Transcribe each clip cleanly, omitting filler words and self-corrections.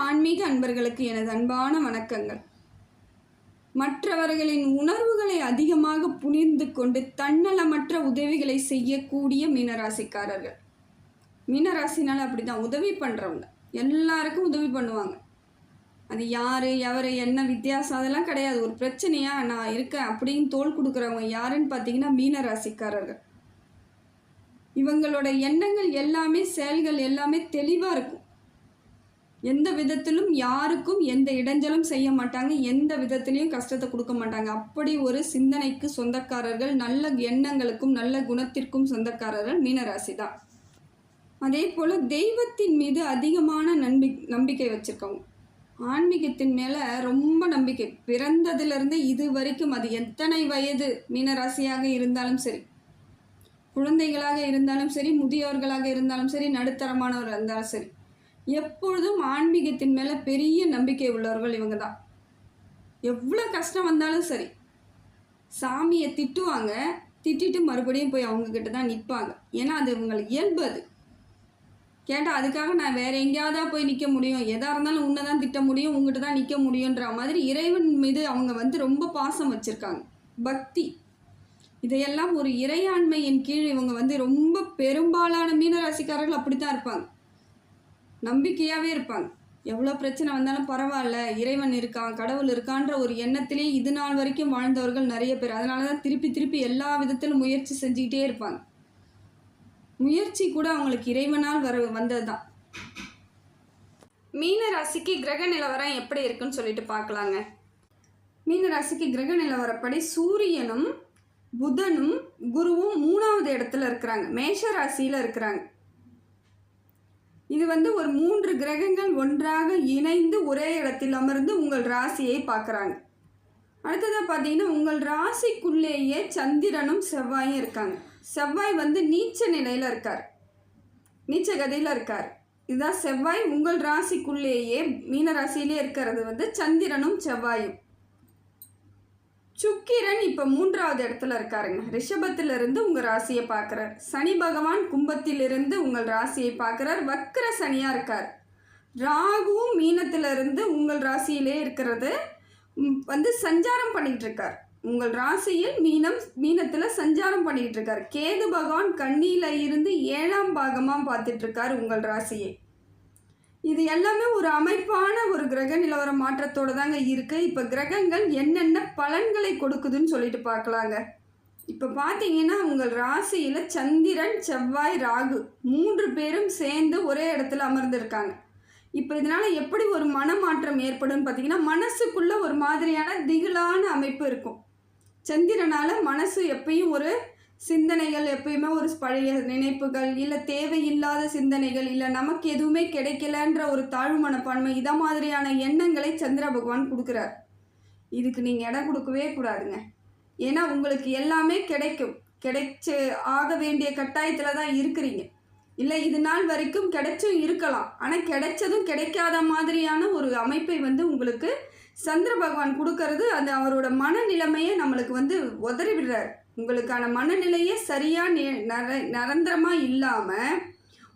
ஆன்மீக அன்பர்களுக்கு எனது அன்பான வணக்கங்கள். மற்றவர்களின் உணர்வுகளை அதிகமாக புரிந்து கொண்டு தன்னலமற்ற உதவிகளை செய்யக்கூடிய மீனராசிக்காரர்கள். மீனராசினால் அப்படி தான், உதவி பண்ணுறவங்க எல்லாருக்கும் உதவி பண்ணுவாங்க. அது யார் எவர் என்ன வித்தியாசம் அதெல்லாம் கிடையாது. ஒரு பிரச்சனையா நான் இருக்கேன் அப்படின்னு தோள் கொடுக்குறவங்க யாருன்னு பார்த்தீங்கன்னா மீனராசிக்காரர்கள். இவங்களோட எண்ணங்கள் எல்லாமே செயல்கள் எல்லாமே தெளிவாக இருக்கும். எந்த விதத்திலும் யாருக்கும் எந்த இடைஞ்சலும் செய்ய மாட்டாங்க, எந்த விதத்திலையும் கஷ்டத்தை கொடுக்க மாட்டாங்க. அப்படி ஒரு சிந்தனைக்கு சொந்தக்காரர்கள், நல்ல எண்ணங்களுக்கும் நல்ல குணத்திற்கும் சொந்தக்காரர்கள் மீனராசி தான். அதே போல் தெய்வத்தின் மீது அதிகமான நம்பிக்கை வச்சுருக்கவங்க. ஆன்மீகத்தின் மேலே ரொம்ப நம்பிக்கை. பிறந்ததிலிருந்து இது வரைக்கும், அது எத்தனை வயது மீனராசியாக இருந்தாலும் சரி, குழந்தைகளாக இருந்தாலும் சரி, முதியோர்களாக இருந்தாலும் சரி, நடுத்தரமானவர்கள் இருந்தாலும் சரி, எப்பொழுதும் ஆன்மீகத்தின் மேலே பெரிய நம்பிக்கை உள்ளவர்கள் இவங்க தான். எவ்வளோ கஷ்டம் வந்தாலும் சரி, சாமியை திட்டுவாங்க, திட்டிட்டு மறுபடியும் போய் அவங்கக்கிட்ட தான் நிற்பாங்க. ஏன்னா அது இவங்களுக்கு இயல்பு. அது கேட்டால் அதுக்காக நான் வேறு எங்கேயாவதா போய் நிற்க முடியும், எதாக இருந்தாலும் உன்னை தான் திட்ட முடியும், உங்கள்கிட்ட தான் நிற்க முடியுன்ற மாதிரி இறைவன் மீது அவங்க ரொம்ப பாசம் வச்சுருக்காங்க, பக்தி. இதையெல்லாம் ஒரு இறையாண்மையின் கீழ் இவங்க ரொம்ப பெரும்பாலான மீனராசிக்காரர்கள் அப்படி தான் இருப்பாங்க. நம்பிக்கையாகவே இருப்பாங்க. எவ்வளோ பிரச்சனை வந்தாலும் பரவாயில்ல, இறைவன் இருக்கான், கடவுள் இருக்கான்ற ஒரு எண்ணத்திலே இது நாள் வரைக்கும் வாழ்ந்தவர்கள் நிறைய பேர். அதனால தான் திருப்பி திருப்பி எல்லா விதத்திலும் முயற்சி செஞ்சுக்கிட்டே இருப்பாங்க. முயற்சி கூட அவங்களுக்கு இறைவனால் வந்தது தான். மீனராசிக்கு கிரக நிலவரம் எப்படி இருக்குன்னு சொல்லிட்டு பார்க்கலாங்க. மீனராசிக்கு கிரக நிலவரப்படி சூரியனும் புதனும் குருவும் 3வது இடத்துல இருக்கிறாங்க, மேஷ ராசியில் இருக்கிறாங்க. இது ஒரு 3 கிரகங்கள் ஒன்றாக இணைந்து ஒரே இடத்தில் அமர்ந்து உங்கள் ராசியை பார்க்குறாங்க. அடுத்ததாக பார்த்தீங்கன்னா உங்கள் ராசிக்குள்ளேயே சந்திரனும் செவ்வாயும் இருக்காங்க. செவ்வாய் நீச்ச நிலையில் இருக்கார், நீச்ச கதியில் இருக்கார். இதுதான் செவ்வாய் உங்கள் ராசிக்குள்ளேயே மீனராசியிலே இருக்கிறது சந்திரனும் செவ்வாயும். சுக்கிரன் இப்போ 3வது இடத்துல இருக்காருங்க, ரிஷபத்திலிருந்து உங்கள் ராசியை பார்க்குறார். சனி பகவான் கும்பத்திலிருந்து உங்கள் ராசியை பார்க்குறார், வக்கர சனியாக இருக்கார். ராகுவும் மீனத்திலிருந்து உங்கள் ராசியிலே இருக்கிறது சஞ்சாரம் பண்ணிகிட்டு இருக்கார். உங்கள் ராசியில் மீனத்தில் சஞ்சாரம் பண்ணிகிட்டு இருக்கார். கேது பகவான் கன்னியில் இருந்து 7ஆம் பாகமாக பார்த்துட்ருக்கார் உங்கள் ராசியை. இது எல்லாமே ஒரு அமைப்பான ஒரு கிரக நிலவர மாற்றத்தோடு தாங்க இருக்குது. இப்போ கிரகங்கள் என்னென்ன பலன்களை கொடுக்குதுன்னு சொல்லிட்டு பார்க்கலாங்க. இப்போ பார்த்தீங்கன்னா உங்கள் ராசியில் சந்திரன் செவ்வாய் ராகு 3 பேரும் சேர்ந்து ஒரே இடத்துல அமர்ந்திருக்காங்க. இப்போ இதனால் எப்படி ஒரு மனமாற்றம் ஏற்படும்னு பார்த்தீங்கன்னா, மனசுக்குள்ளே ஒரு மாதிரியான திகிலான அமைப்பு இருக்கும். சந்திரனால் மனசு எப்பயும் ஒரு சிந்தனைகள், எப்பயுமே ஒரு பழைய நினைப்புகள், இல்லை தேவையில்லாத சிந்தனைகள், இல்லை நமக்கு எதுவுமே கிடைக்கலன்ற ஒரு தாழ்வு மனப்பான்மை, இதை மாதிரியான எண்ணங்களை சந்திர பகவான் கொடுக்குறார். இதுக்கு நீங்கள் இடம் கொடுக்கவே கூடாதுங்க. ஏன்னா உங்களுக்கு எல்லாமே கிடைச்சு ஆக வேண்டிய கட்டாயத்தில் தான் இருக்கிறீங்க. இல்லை இது நாள் வரைக்கும் கிடைச்சும் இருக்கலாம், ஆனால் கிடைச்சதும் கிடைக்காத மாதிரியான ஒரு அமைப்பை உங்களுக்கு சந்திர பகவான் கொடுக்கறது. அந்த அவரோட மனநிலைமையை நம்மளுக்கு உதறி விடுறார். உங்களுக்கான மனநிலையே சரியாக நிரந்தரமாக இல்லாமல்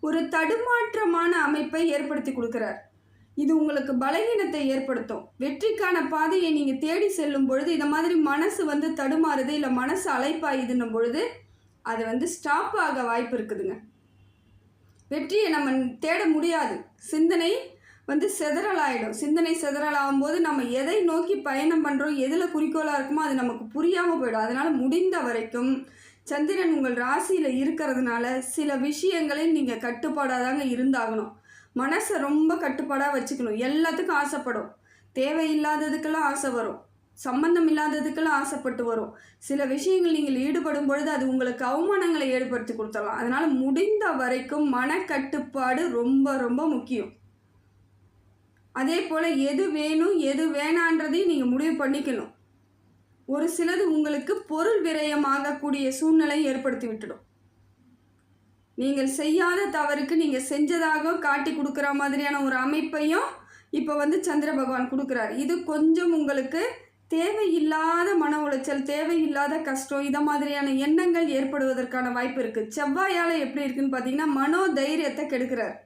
ஒரு தடுமாற்றமான அமைப்பை ஏற்படுத்தி கொடுக்குறார். இது உங்களுக்கு பலவீனத்தை ஏற்படுத்தும். வெற்றிக்கான பாதையை நீங்கள் தேடி செல்லும் பொழுது இந்த மாதிரி மனசு தடுமாறுது, இல்லை மனசு அலைப்பாயுதுன்னும் பொழுது அது ஸ்டாப் ஆக வாய்ப்பு இருக்குதுங்க. வெற்றியை நம்ம தேட முடியாது. சிந்தனை சிதறலாயிடும். சிந்தனை சிதறலாகும் போது நம்ம எதை நோக்கி பயணம் பண்ணுறோம், எதில் குறிக்கோளாக இருக்குமோ அது நமக்கு புரியாமல் போயிடும். அதனால் முடிந்த வரைக்கும் சந்திரன் உங்கள் ராசியில் இருக்கிறதுனால சில விஷயங்களில் நீங்கள் கட்டுப்பாடாக தாங்க இருந்தாகணும். மனசை ரொம்ப கட்டுப்பாடாக வச்சுக்கணும். எல்லாத்துக்கும் ஆசைப்படும், தேவையில்லாததுக்கெல்லாம் ஆசை வரும், சம்பந்தம் இல்லாததுக்கெல்லாம் ஆசைப்பட்டு வரும். சில விஷயங்கள் நீங்கள் ஈடுபடும் பொழுது அது உங்களுக்கு அவமானங்களை ஏற்படுத்தி கொடுத்துடலாம். அதனால் முடிந்த வரைக்கும் மனக்கட்டுப்பாடு ரொம்ப ரொம்ப முக்கியம். அதே போல் எது வேணும் எது வேணான்றதையும் நீங்கள் முடிவு பண்ணிக்கணும். ஒரு சிலது உங்களுக்கு பொருள் விரயமாகக்கூடிய சூழ்நிலை ஏற்படுத்தி விட்டுடும். நீங்கள் செய்யாத தவறுக்கு நீங்கள் செஞ்சதாக காட்டி கொடுக்குற மாதிரியான ஒரு அமைப்பையும் இப்போ சந்திர பகவான் கொடுக்குறாரு. இது கொஞ்சம் உங்களுக்கு தேவையில்லாத மன உளைச்சல், தேவையில்லாத கஷ்டம், இதை மாதிரியான எண்ணங்கள் ஏற்படுவதற்கான வாய்ப்பு இருக்குது. செவ்வாயால் எப்படி இருக்குன்னு பார்த்தீங்கன்னா மனோதைரியத்தை கெடுக்கிறார்.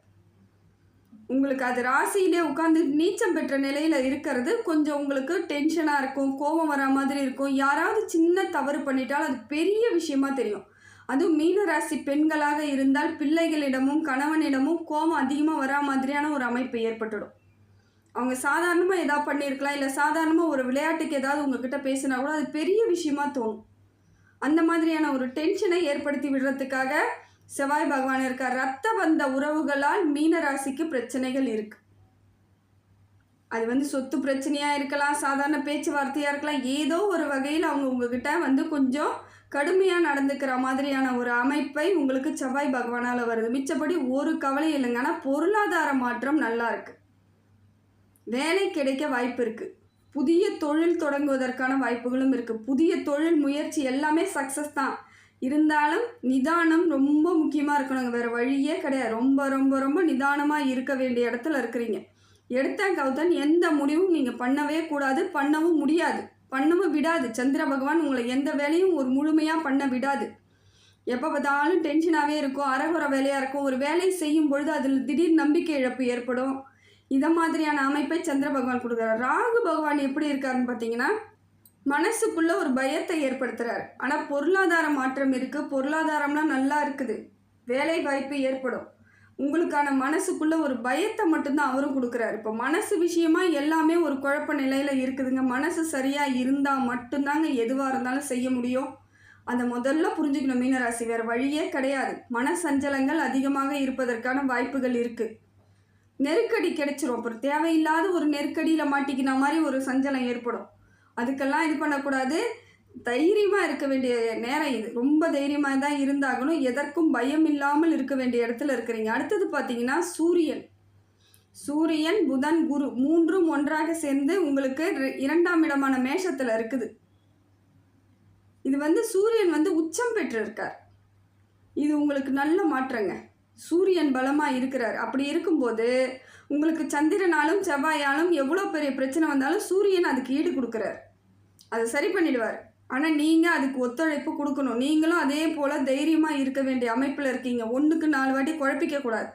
உங்களுக்கு அது ராசியிலே உட்காந்து நீச்சம் பெற்ற நிலையில் இருக்கிறது கொஞ்சம் உங்களுக்கு டென்ஷனாக இருக்கும், கோபம் வரா மாதிரி இருக்கும். யாராவது சின்ன தவறு பண்ணிட்டால் அது பெரிய விஷயமா தெரியும். அதுவும் மீன ராசி பெண்களாக இருந்தால் பிள்ளைகளிடமும் கணவனிடமும் கோபம் அதிகமாக வரா மாதிரியான ஒரு அமைப்பு ஏற்பட்டுடும். அவங்க சாதாரணமாக ஏதாவது பண்ணியிருக்கலாம், இல்லை சாதாரணமாக ஒரு விளையாட்டுக்கு ஏதாவது உங்ககிட்ட பேசினா கூட அது பெரிய விஷயமா தோணும். அந்த மாதிரியான ஒரு டென்ஷனை ஏற்படுத்தி விடுறதுக்காக செவ்வாய் பகவான் இருக்கார். ரத்த பந்த உறவுகளால் மீன ராசிக்கு பிரச்சனைகள் இருக்கு. அது சொத்து பிரச்சனையாக இருக்கலாம், சாதாரண பேச்சுவார்த்தையாக இருக்கலாம். ஏதோ ஒரு வகையில் அவங்க உங்ககிட்ட கொஞ்சம் கடுமையாக நடந்துக்கிற மாதிரியான ஒரு அமைப்பை உங்களுக்கு செவ்வாய் பகவானால் வருது. மிச்சப்படி ஒரு கவலை இல்லைங்க. ஆனால் பொருளாதார மாற்றம் நல்லா இருக்குது. வேலை கிடைக்க வாய்ப்பு இருக்குது. புதிய தொழில் தொடங்குவதற்கான வாய்ப்புகளும் இருக்குது. புதிய தொழில் முயற்சி எல்லாமே சக்ஸஸ் தான். இருந்தாலும் நிதானம் ரொம்ப முக்கியமாக இருக்கணுங்க. வேறு வழியே கிடையாது. ரொம்ப ரொம்ப ரொம்ப நிதானமாக இருக்க வேண்டிய இடத்துல இருக்கிறீங்க. எடுத்தேன் கவுத்தன் எந்த முடிவும் நீங்கள் பண்ணவே கூடாது, பண்ணவும் முடியாது, பண்ணவும் விடாது. சந்திர பகவான் உங்களை எந்த வேலையும் ஒரு முழுமையாக பண்ண விடாது. எப்போ பார்த்தாலும் டென்ஷனாகவே இருக்கும், அறகுறை வேலையாக இருக்கும். ஒரு வேலை செய்யும் பொழுது அதில் திடீர் நம்பிக்கை இழப்பு ஏற்படும். இதை மாதிரியான அமைப்பை சந்திர பகவான் கொடுக்குறார். ராகு பகவான் எப்படி இருக்காருன்னு பார்த்தீங்கன்னா, மனசுக்குள்ளே ஒரு பயத்தை ஏற்படுத்துகிறார். ஆனால் பொருளாதார மாற்றம் இருக்குது. பொருளாதாரம்லாம் நல்லா இருக்குது. வேலை வாய்ப்பு ஏற்படும். உங்களுக்கான மனசுக்குள்ளே ஒரு பயத்தை மட்டும்தான் அவரும் கொடுக்குறாரு. இப்போ மனசு விஷயமாக எல்லாமே ஒரு குழப்ப நிலையில் இருக்குதுங்க. மனசு சரியாக இருந்தால் மட்டும்தாங்க எதுவாக இருந்தாலும் செய்ய முடியும். அதை முதல்ல புரிஞ்சுக்கணும் மீனராசி. வேறு வழியே கிடையாது. மன சஞ்சலங்கள் அதிகமாக இருப்பதற்கான வாய்ப்புகள் இருக்குது. நெருக்கடி கிடைச்சிரும். அப்புறம் தேவையில்லாத ஒரு நெருக்கடியில் மாட்டிக்கின மாதிரி ஒரு சஞ்சலம் ஏற்படும். அதுக்கெல்லாம் இது பண்ணக்கூடாது. தைரியமாக இருக்க வேண்டிய நேரம் இது. ரொம்ப தைரியமாக தான் இருந்தாகணும். எதற்கும் பயம் இல்லாமல் இருக்க வேண்டிய இடத்துல இருக்கிறீங்க. அடுத்தது பார்த்தீங்கன்னா சூரியன் புதன் குரு மூன்றும் ஒன்றாக சேர்ந்து உங்களுக்கு 2ஆம் இடமான மேஷத்தில் இருக்குது. இது சூரியன் உச்சம் பெற்று இருக்கார். இது உங்களுக்கு நல்ல மாற்றங்க. சூரியன் பலமாக இருக்கிறார். அப்படி இருக்கும்போது உங்களுக்கு சந்திரனாலும் செவ்வாயாலும் எவ்வளோ பெரிய பிரச்சனை வந்தாலும் சூரியன் அதுக்கு ஈடு கொடுக்குறார். அதை சரி பண்ணிடுவார். ஆனால் நீங்கள் அதுக்கு ஒத்துழைப்பு கொடுக்கணும். நீங்களும் அதே போல் தைரியமாக இருக்க வேண்டிய அமைப்பில் இருக்கீங்க. 1க்கு 4 வாட்டி குழப்பிக்கக்கூடாது.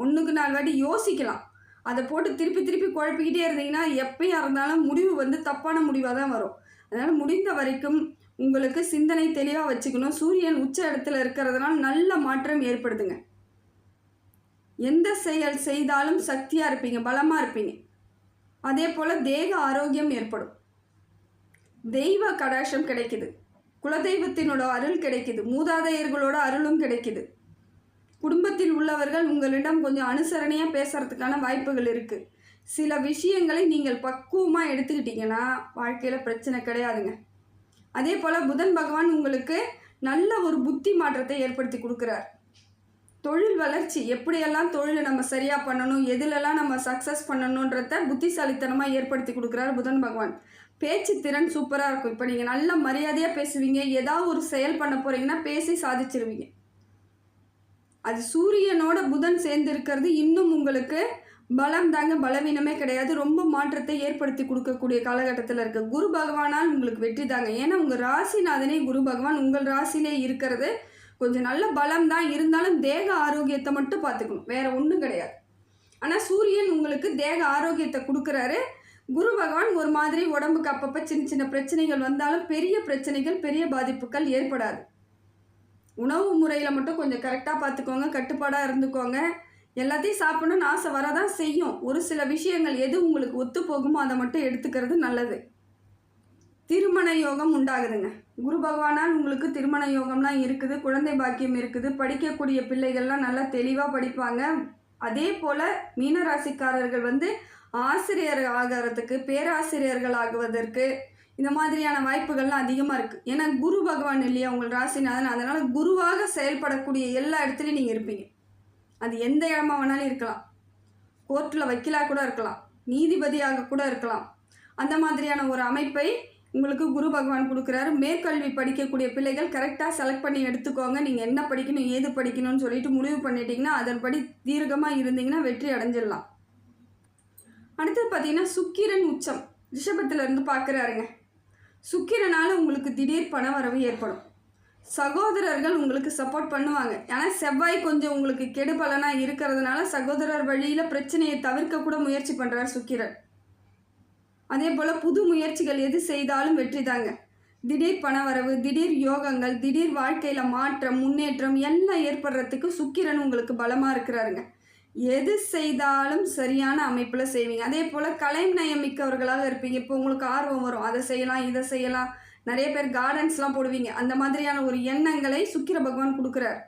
1க்கு 4 வாட்டி யோசிக்கலாம். அதை போட்டு திருப்பி திருப்பி குழப்பிக்கிட்டே இருந்தீங்கன்னா எப்போயா இருந்தாலும் முடிவு தப்பான முடிவாக தான் வரும். அதனால் முடிந்த வரைக்கும் உங்களுக்கு சிந்தனை தெளிவாக வச்சுக்கணும். சூரியன் உச்ச இடத்துல இருக்கிறதுனால நல்ல மாற்றம் ஏற்படுதுங்க. எந்த செயல் செய்தாலும் சக்தியாக இருப்பீங்க, பலமாக இருப்பீங்க. அதே போல் தேக ஆரோக்கியம் ஏற்படும். தெய்வ கடாட்சம் கிடைக்குது. குலதெய்வத்தினோட அருள் கிடைக்குது. மூதாதையர்களோட அருளும் கிடைக்குது. குடும்பத்தில் உள்ளவர்கள் உங்களிடம் கொஞ்சம் அனுசரணையாக பேசுகிறதுக்கான வாய்ப்புகள் இருக்குது. சில விஷயங்களை நீங்கள் பக்குவமாக எடுத்துக்கிட்டிங்கன்னா வாழ்க்கையில் பிரச்சனை கிடையாதுங்க. அதே போல் புதன் பகவான் உங்களுக்கு நல்ல ஒரு புத்தி மாற்றத்தை ஏற்படுத்தி கொடுக்குறார். தொழில் வளர்ச்சி, எப்படியெல்லாம் தொழிலை நம்ம சரியாக பண்ணணும், எதுலெல்லாம் நம்ம சக்ஸஸ் பண்ணணுன்றத புத்திசாலித்தனமாக ஏற்படுத்தி கொடுக்குறாரு புதன் பகவான். பேச்சு திறன் சூப்பராக இருக்கும். இப்போ நீங்கள் நல்ல மரியாதையாக பேசுவீங்க. ஏதாவது ஒரு செயல் பண்ண போகிறீங்கன்னா பேசி சாதிச்சிருவீங்க. அது சூரியனோட புதன் சேர்ந்து இருக்கிறது இன்னும் உங்களுக்கு பலம் தாங்க, பலவீனமே கிடையாது. ரொம்ப மாற்றத்தை ஏற்படுத்தி கொடுக்கக்கூடிய காலகட்டத்தில் இருக்குது. குரு பகவானால் உங்களுக்கு வெற்றி தாங்க. ஏன்னா உங்கள் ராசிநாதனே குரு பகவான் உங்கள் ராசியிலே இருக்கிறது கொஞ்சம் நல்ல பலம் தான். இருந்தாலும் தேக ஆரோக்கியத்தை மட்டும் பார்த்துக்கணும், வேறு ஒன்றும் கிடையாது. ஆனால் சூரியன் உங்களுக்கு தேக ஆரோக்கியத்தை கொடுக்குறாரு. குரு பகவான் ஒரு மாதிரி உடம்புக்கு அப்பப்போ சின்ன சின்ன பிரச்சனைகள் வந்தாலும் பெரிய பிரச்சனைகள், பெரிய பாதிப்புகள் ஏற்படாது. உணவு முறையில் மட்டும் கொஞ்சம் கரெக்டாக பார்த்துக்கோங்க, கட்டுப்பாடாக இருந்துக்கோங்க. எல்லாத்தையும் சாப்பிடணும்னு ஆசை வரதான் செய்யும். ஒரு சில விஷயங்கள் எது உங்களுக்கு ஒத்து போகுமோ அதை மட்டும் எடுத்துக்கிறது நல்லது. திருமண யோகம் உண்டாகுதுங்க. குரு பகவானால் உங்களுக்கு திருமண யோகம்லாம் இருக்குது. குழந்தை பாக்கியம் இருக்குது. படிக்கக்கூடிய பிள்ளைகள்லாம் நல்லா தெளிவாக படிப்பாங்க. அதே போல் மீனராசிக்காரர்கள் ஆசிரியர் ஆகிறதுக்கு, பேராசிரியர்கள் ஆகுவதற்கு இந்த மாதிரியான வாய்ப்புகள்லாம் அதிகமாக இருக்குது. ஏன்னா குரு பகவான் இல்லையா உங்கள் ராசிநாதன். அதனால் குருவாக செயல்படக்கூடிய எல்லா இடத்துலையும் நீங்கள் இருப்பீங்க. அது எந்த இடமா வேணாலும் இருக்கலாம். கோர்ட்டில் வக்கீலாக கூட இருக்கலாம், நீதிபதியாக கூட இருக்கலாம். அந்த மாதிரியான ஒரு அமைப்பை உங்களுக்கு குரு பகவான் கொடுக்குறாரு. மேற்கல்வி படிக்கக்கூடிய பிள்ளைகள் கரெக்டாக செலக்ட் பண்ணி எடுத்துக்கோங்க. நீங்கள் என்ன படிக்கணும், ஏது படிக்கணும்னு சொல்லிட்டு முடிவு பண்ணிட்டீங்கன்னா அதன்படி தீர்க்கமாக இருந்தீங்கன்னா வெற்றி அடைஞ்சிடலாம். அடுத்தது பார்த்தீங்கன்னா சுக்கிரன் உச்சம் ரிஷபத்திலேருந்து பார்க்குறாருங்க. சுக்கிரனால் உங்களுக்கு திடீர் பண வரவு ஏற்படும். சகோதரர்கள் உங்களுக்கு சப்போர்ட் பண்ணுவாங்க. ஏன்னா செவ்வாய் கொஞ்சம் உங்களுக்கு கெடு பலனாக இருக்கிறதுனால சகோதரர் வழியில் பிரச்சனையை தவிர்க்க கூட முயற்சி பண்ணுறார் சுக்கிரன். அதே போல் புது முயற்சிகள் எது செய்தாலும் வெற்றி தாங்க. திடீர் பணவரவு, திடீர் யோகங்கள், திடீர் வாழ்க்கையில் மாற்றம், முன்னேற்றம் எல்லாம் ஏற்படுறதுக்கு சுக்கிரன் உங்களுக்கு பலமாக இருக்கிறாருங்க. எது செய்தாலும் சரியான அமைப்பில் செய்வீங்க. அதே போல் கலை நயம் மிக்கவர்களாக இருப்பீங்க. இப்போ உங்களுக்கு ஆர்வம் வரும், அதை செய்யலாம் இதை செய்யலாம். நிறைய பேர் கார்டன்ஸ்லாம் போடுவீங்க. அந்த மாதிரியான ஒரு எண்ணங்களை சுக்கிர பகவான் கொடுக்குறார்.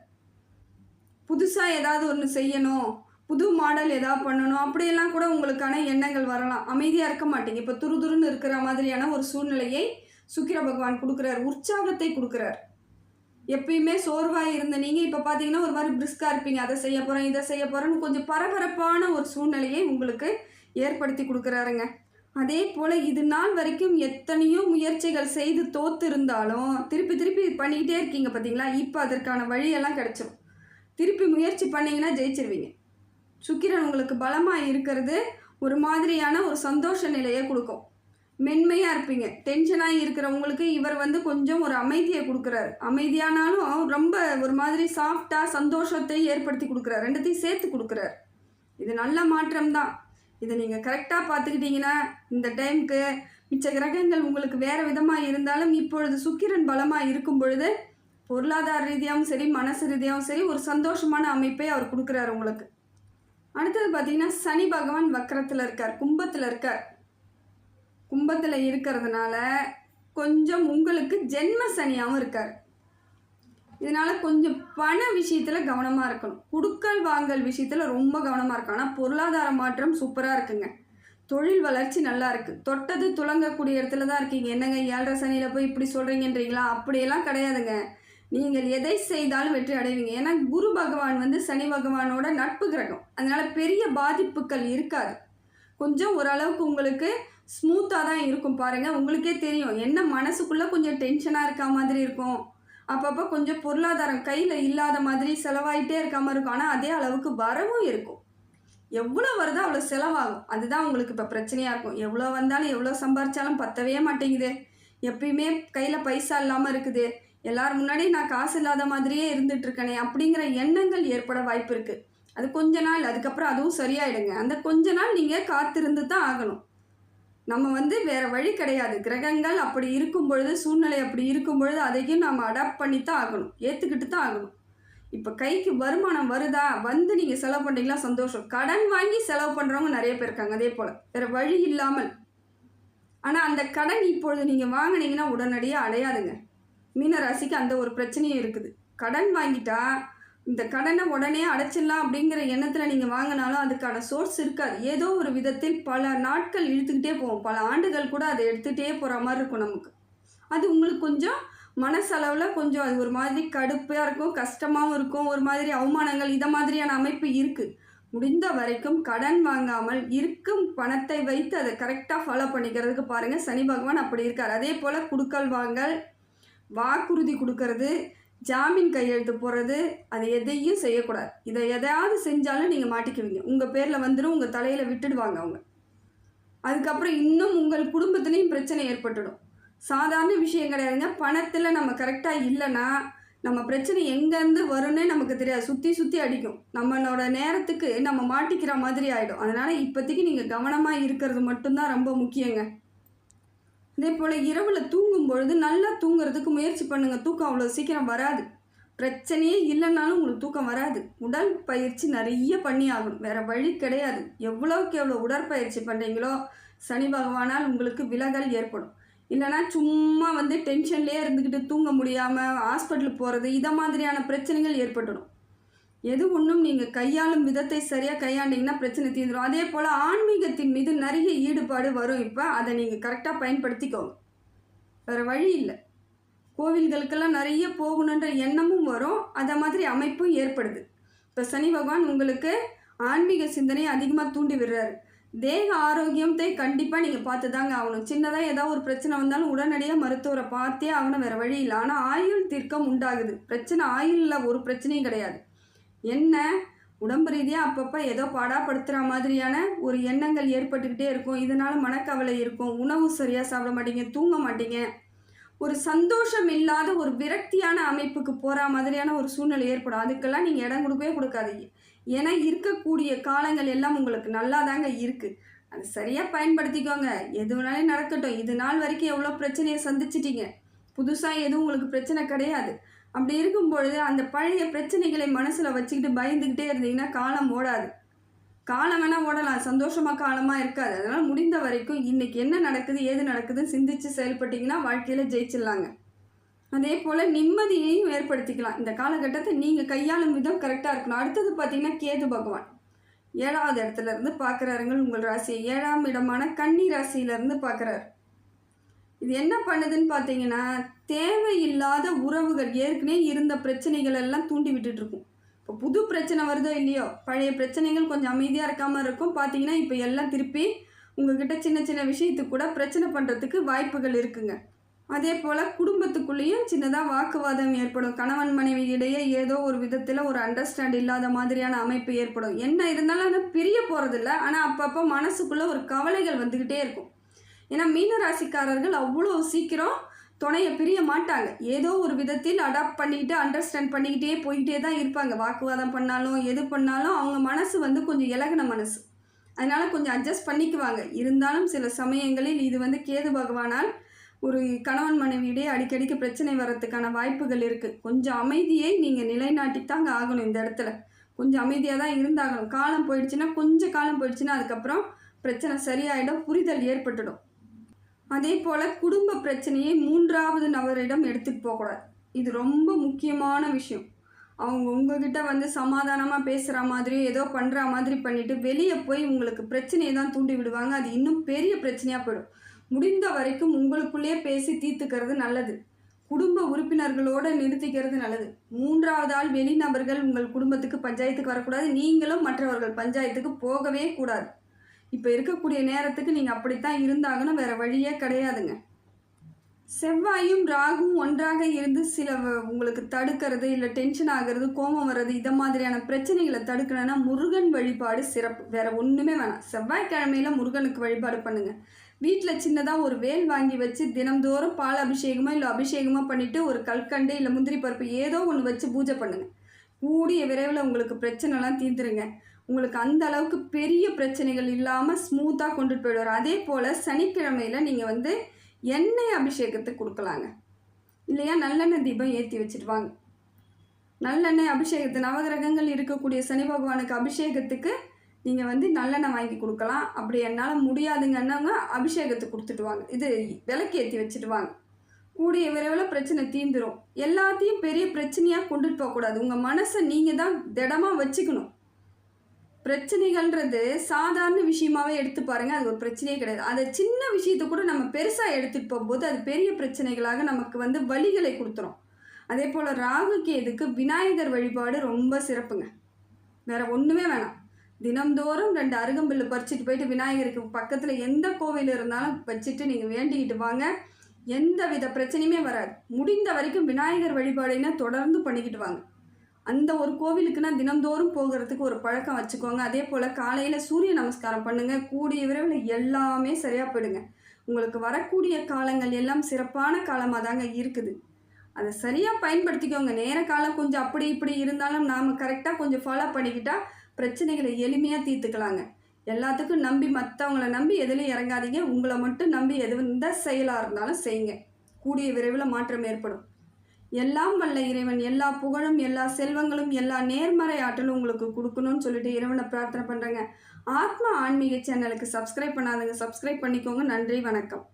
புதுசாக ஏதாவது ஒன்று செய்யணும், புது மாடல் ஏதாவது பண்ணணும், அப்படியெல்லாம் கூட உங்களுக்கான எண்ணங்கள் வரலாம். அமைதியாக இருக்க மாட்டீங்க. இப்போ துருதுருன்னு இருக்கிற மாதிரியான ஒரு சூழ்நிலையை சுக்கிர பகவான் கொடுக்குறார். உற்சாகத்தை கொடுக்குறார். எப்பயுமே சோர்வாக இருந்த நீங்கள் இப்போ பார்த்தீங்கன்னா ஒரு மாதிரி பிரிஸ்காக இருப்பீங்க. அதை செய்ய போகிறேன் இதை செய்ய போகிறேன்னு கொஞ்சம் பரபரப்பான ஒரு சூழ்நிலையை உங்களுக்கு ஏற்படுத்தி கொடுக்குறாருங்க. அதே போல் இது நாள் வரைக்கும் எத்தனையோ முயற்சிகள் செய்து தோற்று இருந்தாலும் திருப்பி திருப்பி பண்ணிக்கிட்டே இருக்கீங்க பார்த்தீங்களா, இப்போ அதற்கான வழியெல்லாம் கிடச்சிரும். திருப்பி முயற்சி பண்ணிங்கன்னா ஜெயிச்சிருவீங்க. சுக்கிரன் உங்களுக்கு பலமாக இருக்கிறது ஒரு மாதிரியான ஒரு சந்தோஷ நிலையை கொடுக்கும். மென்மையாக இருப்பீங்க. டென்ஷனாக இருக்கிறவங்களுக்கு இவர் கொஞ்சம் ஒரு அமைதியை கொடுக்குறாரு. அமைதியானாலும் ரொம்ப ஒரு மாதிரி சாஃப்டாக சந்தோஷத்தை ஏற்படுத்தி கொடுக்குறாரு. ரெண்டுத்தையும் சேர்த்து கொடுக்குறாரு. இது நல்ல மாற்றம் தான். இதை நீங்கள் கரெக்டாக பார்த்துக்கிட்டிங்கன்னா இந்த டைமுக்கு மிச்ச கிரகங்கள் உங்களுக்கு வேறு விதமாக இருந்தாலும் இப்பொழுது சுக்கிரன் பலமாக இருக்கும் பொழுது பொருளாதார ரீதியாகவும் சரி மனசு ரீதியாகவும் சரி ஒரு சந்தோஷமான அமைப்பை அவர் கொடுக்குறாரு உங்களுக்கு. அடுத்தது பார்த்திங்கன்னா சனி பகவான் வக்கரத்தில் இருக்கார், கும்பத்தில் இருக்கார். கும்பத்தில் இருக்கிறதுனால கொஞ்சம் உங்களுக்கு ஜென்ம சனியாகவும் இருக்கார். இதனால் கொஞ்சம் பண விஷயத்தில் கவனமாக இருக்கணும். குடுக்கல் வாங்கல் விஷயத்தில் ரொம்ப கவனமாக இருக்கணும். ஆனால் பொருளாதார மாற்றம் சூப்பராக இருக்குங்க. தொழில் வளர்ச்சி நல்லா இருக்குது. தொட்டது துளங்கக்கூடிய இடத்துல தான் இருக்கீங்க. என்னங்க 7.5 சனியில் போய் இப்படி சொல்கிறீங்கன்றீங்களா? அப்படியெல்லாம் கிடையாதுங்க. நீங்கள் எதை செய்தாலும் வெற்றி அடைவீங்க. ஏன்னா குரு பகவான் சனி பகவானோட நட்பு கிரகம். அதனால் பெரிய பாதிப்புகள் இருக்காது. கொஞ்சம் ஓரளவுக்கு உங்களுக்கு ஸ்மூத்தாக தான் இருக்கும். பாருங்கள், உங்களுக்கே தெரியும். என்ன மனசுக்குள்ளே கொஞ்சம் டென்ஷனாக இருக்க மாதிரி இருக்கும். அப்பப்போ கொஞ்சம் பொருளாதாரம் கையில் இல்லாத மாதிரி செலவாயிட்டே இருக்காமல் இருக்கும். ஆனால் அதே அளவுக்கு வரவும் இருக்கும். எவ்வளோ வருதோ அவ்வளோ செலவாகும். அதுதான் உங்களுக்கு இப்போ பிரச்சனையாக இருக்கும். எவ்வளோ வந்தாலும் எவ்வளோ சம்பாரித்தாலும் பத்தவே மாட்டேங்குது. எப்பயுமே கையில் பைசா இல்லாமல் இருக்குது. எல்லாரும் முன்னாடி நான் காசு இல்லாத மாதிரியே இருந்துகிட்ருக்கேனே அப்படிங்கிற எண்ணங்கள் ஏற்பட வாய்ப்பு இருக்குது. அது கொஞ்ச நாள், அதுக்கப்புறம் அதுவும் சரியாயிடுங்க. அந்த கொஞ்ச நாள் நீங்கள் காத்திருந்து தான் ஆகணும். நம்ம வேறு வழி கிடையாது. கிரகங்கள் அப்படி இருக்கும் பொழுது, சூழ்நிலை அப்படி இருக்கும் பொழுது அதையும் நம்ம அடாப்ட் பண்ணி தான் ஆகணும், ஏற்றுக்கிட்டு தான் ஆகணும். இப்போ கைக்கு வருமானம் வருதா, நீங்கள் செலவு பண்ணுறீங்களா, சந்தோஷம். கடன் வாங்கி செலவு பண்ணுறவங்க நிறைய பேர் இருக்காங்க. அதே போல் வேறு வழி இல்லாமல். ஆனால் அந்த கடன் இப்பொழுது நீங்கள் வாங்கினீங்கன்னா உடனடியாக அடையாதுங்க. மீனராசிக்கு அந்த ஒரு பிரச்சனையும் இருக்குது. கடன் வாங்கிட்டா இந்த கடனை உடனே அடைச்சிடலாம் அப்படிங்கிற எண்ணத்தில் நீங்கள் வாங்கினாலும் அதுக்கான சோர்ஸ் இருக்காது. ஏதோ ஒரு விதத்தில் பல நாட்கள் இழுத்துக்கிட்டே போகும். பல ஆண்டுகள் கூட அதை எடுத்துகிட்டே போகிற மாதிரி இருக்கும் நமக்கு. அது உங்களுக்கு கொஞ்சம் மனசளவில் கொஞ்சம் அது ஒரு மாதிரி கடுப்பாக இருக்கும், கஷ்டமாகவும் இருக்கும், ஒரு மாதிரி அவமானங்கள் இதை மாதிரியான அமைப்பு இருக்குது. முடிந்த வரைக்கும் கடன் வாங்காமல் இருக்கும் பணத்தை வைத்து அதை கரெக்டாக ஃபாலோ பண்ணிக்கிறதுக்கு பாருங்கள். சனி பகவான் அப்படி இருக்கார். அதே போல் குடுக்கல் வாங்கல், வாக்குறுதி கொடுக்கறது, ஜாமீன் கையெழுத்து போடுறது, அது எதையும் செய்யக்கூடாது. இதை எதையாவது செஞ்சாலும் நீங்கள் மாட்டிக்குவீங்க. உங்கள் பேரில் வந்துடும், உங்கள் தலையில் விட்டுடுவாங்க அவங்க. அதுக்கப்புறம் இன்னும் உங்கள் குடும்பத்துலேயும் பிரச்சனை ஏற்பட்டுடும். சாதாரண விஷயம் கிடையாதுங்க. பணத்தில் நம்ம கரெக்டாக இல்லைன்னா நம்ம பிரச்சனை எங்கேருந்து வரும்னே நமக்கு தெரியாது. சுற்றி சுற்றி அடிக்கும். நம்மளோட நேரத்துக்கு நம்ம மாட்டிக்கிற மாதிரி ஆகிடும். அதனால் இப்போதைக்கு நீங்கள் கவனமாக இருக்கிறது மட்டும்தான் ரொம்ப முக்கியங்க. அதே போல் இரவில் தூங்கும் பொழுது நல்லா தூங்குறதுக்கு முயற்சி பண்ணுங்கள். தூக்கம் அவ்வளோ சீக்கிரம் வராது. பிரச்சனையே இல்லைன்னாலும் உங்களுக்கு தூக்கம் வராது. உடல் பயிற்சி நிறைய பண்ணி ஆகணும். வேறு வழி கிடையாது. எவ்வளோக்கு எவ்வளோ உடற்பயிற்சி பண்ணுறீங்களோ சனி பகவானால் உங்களுக்கு விலகல் ஏற்படும். இல்லைனா சும்மா டென்ஷன்லேயே இருந்துக்கிட்டு தூங்க முடியாமல் ஹாஸ்பிட்டலுக்கு போகிறது, இதை மாதிரியான பிரச்சனைகள் ஏற்பட்டுடும். எது ஒன்றும் நீங்கள் கையாளும் விதத்தை சரியாக கையாண்டிங்கன்னா பிரச்சனை தீர்ந்துடும். அதே போல் ஆன்மீகத்தின் மீது நிறைய ஈடுபாடு வரும். இப்போ அதை நீங்கள் கரெக்டாக பயன்படுத்திக்கோங்க. வேறு வழி இல்லை. கோவில்களுக்கெல்லாம் நிறைய போகணுன்ற எண்ணமும் வரும். அதை மாதிரி அமைப்பும் ஏற்படுது. இப்போ சனி பகவான் உங்களுக்கு ஆன்மீக சிந்தனையை அதிகமாக தூண்டி விடுறாரு. தேக ஆரோக்கியத்தை கண்டிப்பாக நீங்கள் பார்த்து தாங்க ஆகணும். சின்னதாக ஏதாவது ஒரு பிரச்சனை வந்தாலும் உடனடியாக மருத்துவரை பார்த்தே ஆகணும். வேறு வழி இல்லை. ஆனால் ஆயுள் தீர்க்கம் உண்டாகுது. பிரச்சனை ஆயுளில் ஒரு பிரச்சனையும் கிடையாது. என்ன உடம்பு ரீதியாக அப்பப்போ ஏதோ பாடாப்படுத்துகிற மாதிரியான ஒரு எண்ணங்கள் ஏற்பட்டுக்கிட்டே இருக்கும். இதனால் மனக்கவலை இருக்கும். உணவு சரியாக சாப்பிட மாட்டீங்க, தூங்க மாட்டீங்க. ஒரு சந்தோஷம் இல்லாத ஒரு விரக்தியான அமைப்புக்கு போகிற மாதிரியான ஒரு சூழ்நிலை ஏற்படும். அதுக்கெல்லாம் நீங்கள் இடம் கொடுக்கவே கொடுக்காதீங்க. ஏன்னா இருக்கக்கூடிய காலங்கள் எல்லாம் உங்களுக்கு நல்லா தாங்க இருக்குது. அது சரியாக பயன்படுத்திக்கோங்க. எது வேணாலும் நடக்கட்டும். இது நாள் வரைக்கும் எவ்வளோ பிரச்சனையை சந்திச்சிட்டீங்க. புதுசாக எதுவும் உங்களுக்கு பிரச்சனை கிடையாது. அப்படி இருக்கும் பொழுது அந்த பழைய பிரச்சனைகளை மனசில் வச்சுக்கிட்டு பயந்துக்கிட்டே இருந்தீங்கன்னா காலம் ஓடாது. காலம் வேணால் ஓடலாம், சந்தோஷமாக காலமாக இருக்காது. அதனால் முடிந்த வரைக்கும் இன்றைக்கி என்ன நடக்குது ஏது நடக்குதுன்னு சிந்தித்து செயல்பட்டிங்கன்னா வாழ்க்கையில் ஜெயிச்சிடலாங்க. அதே போல் நிம்மதியையும் ஏற்படுத்திக்கலாம். இந்த காலகட்டத்தை நீங்கள் கையாளும் விதம் கரெக்டாக இருக்கணும். அடுத்தது பார்த்திங்கன்னா கேது பகவான் 7வது இடத்துலேருந்து பார்க்குறாருங்க உங்கள் ராசியை. 7ஆம் இடமான கன்னி ராசியிலேருந்து பார்க்குறாரு. இது என்ன பண்ணுதுன்னு பார்த்தீங்கன்னா, தேவையில்லாத உறவுகள் ஏற்கனவே இருந்த பிரச்சனைகள் எல்லாம் தூண்டி விட்டுட்ருக்கும். இப்போ புது பிரச்சனை வருதோ இல்லையோ, பழைய பிரச்சனைகள் கொஞ்சம் அமைதியாக இருக்காமல் இருக்கும். பார்த்தீங்கன்னா இப்போ எல்லாம் திருப்பி உங்கள்கிட்ட சின்ன சின்ன விஷயத்துக்கு கூட பிரச்சனை பண்ணுறதுக்கு வாய்ப்புகள் இருக்குங்க. அதே போல் குடும்பத்துக்குள்ளேயும் சின்னதாக வாக்குவாதம் ஏற்படும். கணவன் மனைவி இடையே ஏதோ ஒரு விதத்தில் ஒரு அண்டர்ஸ்டாண்ட் இல்லாத மாதிரியான அமைப்பு ஏற்படும். என்ன இருந்தாலும் அது பிரிய போகிறதில்ல, ஆனால் அப்பப்போ மனசுக்குள்ளே ஒரு கவலைகள் வந்துக்கிட்டே இருக்கும். ஏன்னா மீனராசிக்காரர்கள் அவ்வளோ சீக்கிரம் துணையை பிரிய மாட்டாங்க. ஏதோ ஒரு விதத்தில் அடாப்ட் பண்ணிக்கிட்டு அண்டர்ஸ்டாண்ட் பண்ணிக்கிட்டே போய்கிட்டே தான் இருப்பாங்க. வாக்குவாதம் பண்ணாலும் எது பண்ணாலும் அவங்க மனசு கொஞ்சம் இலகின மனசு. அதனால் கொஞ்சம் அட்ஜஸ்ட் பண்ணிக்குவாங்க. இருந்தாலும் சில சமயங்களில் இது கேது பகவானால் ஒரு கணவன் மனைவியிடையே அடிக்கடிக்கு பிரச்சனை வர்றதுக்கான வாய்ப்புகள் இருக்குது. கொஞ்சம் அமைதியை நீங்கள் நிலைநாட்டித்தாங்க ஆகணும். இந்த இடத்துல கொஞ்சம் அமைதியாக தான் இருந்தாகணும். காலம் போயிடுச்சுன்னா கொஞ்சம் காலம் போயிடுச்சுன்னா அதுக்கப்புறம் பிரச்சனை சரியாயிடும், புரிதல் ஏற்பட்டுடும். அதே போல் குடும்ப பிரச்சனையை 3வது நபரிடம் எடுத்துகிட்டு போகக்கூடாது. இது ரொம்ப முக்கியமான விஷயம். அவங்க உங்ககிட்ட சமாதானமாக பேசுகிற மாதிரியோ ஏதோ பண்ணுற மாதிரி பண்ணிவிட்டு வெளியே போய் உங்களுக்கு பிரச்சனையை தான் தூண்டி விடுவாங்க. அது இன்னும் பெரிய பிரச்சனையாக போயிடும். முடிந்த வரைக்கும் உங்களுக்குள்ளேயே பேசி தீர்த்துக்கிறது நல்லது. குடும்ப உறுப்பினர்களோடு நிறுத்திக்கிறது நல்லது. 3வது ஆள் வெளிநபர்கள் உங்கள் குடும்பத்துக்கு பஞ்சாயத்துக்கு வரக்கூடாது. நீங்களும் மற்றவர்கள் பஞ்சாயத்துக்கு போகவே கூடாது. இப்போ இருக்கக்கூடிய நேரத்துக்கு நீங்கள் அப்படித்தான் இருந்தாங்கன்னு வேறு வழியே கிடையாதுங்க. செவ்வாயும் ராகுவும் ஒன்றாக இருந்து சில உங்களுக்கு தடுக்கிறது, இல்லை டென்ஷன் ஆகிறது, கோபம் வர்றது, இதை மாதிரியான பிரச்சனைகளை தடுக்கணும்னா முருகன் வழிபாடு சிறப்பு. வேறு ஒன்றுமே வேணாம். செவ்வாய்க்கிழமையில் முருகனுக்கு வழிபாடு பண்ணுங்கள். வீட்டில் சின்னதாக ஒரு வேல் வாங்கி வச்சு தினம்தோறும் பால் அபிஷேகமோ இல்லை அபிஷேகமோ பண்ணிவிட்டு ஒரு கல்கண்டு இல்லை முந்திரி பருப்பு ஏதோ ஒன்று வச்சு பூஜை பண்ணுங்கள். கூடிய விரைவில் உங்களுக்கு பிரச்சனைலாம் தீர்ந்துருங்க. உங்களுக்கு அந்த அளவுக்கு பெரிய பிரச்சனைகள் இல்லாமல் ஸ்மூத்தாக கொண்டுட்டு போயிடுவார். அதே போல் சனிக்கிழமையில் நீங்கள் எண்ணெய் அபிஷேகத்துக்கு கொடுக்கலாங்க. இல்லையா நல்லெண்ணெய் தீபம் ஏற்றி வச்சுட்டு வாங்க. நல்லெண்ணெய் அபிஷேகத்து நவகிரகங்கள் இருக்கக்கூடிய சனி பகவானுக்கு அபிஷேகத்துக்கு நீங்கள் நல்லெண்ணெய் வாங்கி கொடுக்கலாம். அப்படி என்னால் முடியாதுங்கன்னாங்க அபிஷேகத்துக்கு கொடுத்துட்டு வாங்க. இது விளக்கு ஏற்றி வச்சுட்டு வாங்க. கூடிய விரைவில் பிரச்சனை தீர்ந்துடும். எல்லாத்தையும் பெரிய பிரச்சனையாக கொண்டுட்டு போகக்கூடாது. உங்கள் மனசை நீங்கள் தான் திடமாக வச்சுக்கணும். பிரச்சனைகள்ன்றது சாதாரண விஷயமாகவே எடுத்து பாருங்கள், அது ஒரு பிரச்சனையே கிடையாது. அதை சின்ன விஷயத்தை கூட நம்ம பெருசாக எடுத்துகிட்டு போகும்போது அது பெரிய பிரச்சனைகளாக நமக்கு வலிகளை கொடுத்துரும். அதே போல் ராகு கேதுக்கு விநாயகர் வழிபாடு ரொம்ப சிறப்புங்க. வேறு ஒன்றுமே வேணாம். தினம்தோறும் 2 அருகம்புல்லு பறிச்சுட்டு போயிட்டு விநாயகருக்கு பக்கத்தில் எந்த கோவில் இருந்தாலும் வச்சுட்டு நீங்கள் வேண்டிக்கிட்டு வாங்க. எந்த வித பிரச்சனையுமே வராது. முடிந்த வரைக்கும் விநாயகர் வழிபாடுன்னா தொடர்ந்து பண்ணிக்கிட்டு வாங்க. அந்த ஒரு கோவிலுக்குன்னா தினம்தோறும் போகிறதுக்கு ஒரு பழக்கம் வச்சுக்கோங்க. அதே போல் காலையில் சூரிய நமஸ்காரம் பண்ணுங்கள். கூடிய விரைவில் எல்லாமே சரியாக போயிடுங்க. உங்களுக்கு வரக்கூடிய காலங்கள் எல்லாம் சிறப்பான காலமாக தாங்க இருக்குது. அதை சரியாக பயன்படுத்திக்கோங்க. நேர காலம் கொஞ்சம் அப்படி இப்படி இருந்தாலும் நாம் கரெக்டாக கொஞ்சம் ஃபாலோ பண்ணிக்கிட்டால் பிரச்சனைகளை எளிமையாக தீர்த்துக்கலாங்க. எல்லாத்துக்கும் நம்பி மற்றவங்கள நம்பி எதுலையும் இறங்காதீங்க. உங்களை மட்டும் நம்பி எந்த செயலாக இருந்தாலும் செய்யுங்க. கூடிய விரைவில் மாற்றம் ஏற்படும். எல்லாம் வல்ல இறைவன் எல்லா புகழும் எல்லா செல்வங்களும் எல்லா நேர்மறை ஆற்றலும் உங்களுக்கு கொடுக்கணும்னு சொல்லிட்டு இறைவனை பிரார்த்தனை பண்ணுறேங்க. ஆத்மா ஆன்மீக சேனலுக்கு சப்ஸ்கிரைப் பண்ணாதுங்க, சப்ஸ்கிரைப் பண்ணிக்கோங்க. நன்றி, வணக்கம்.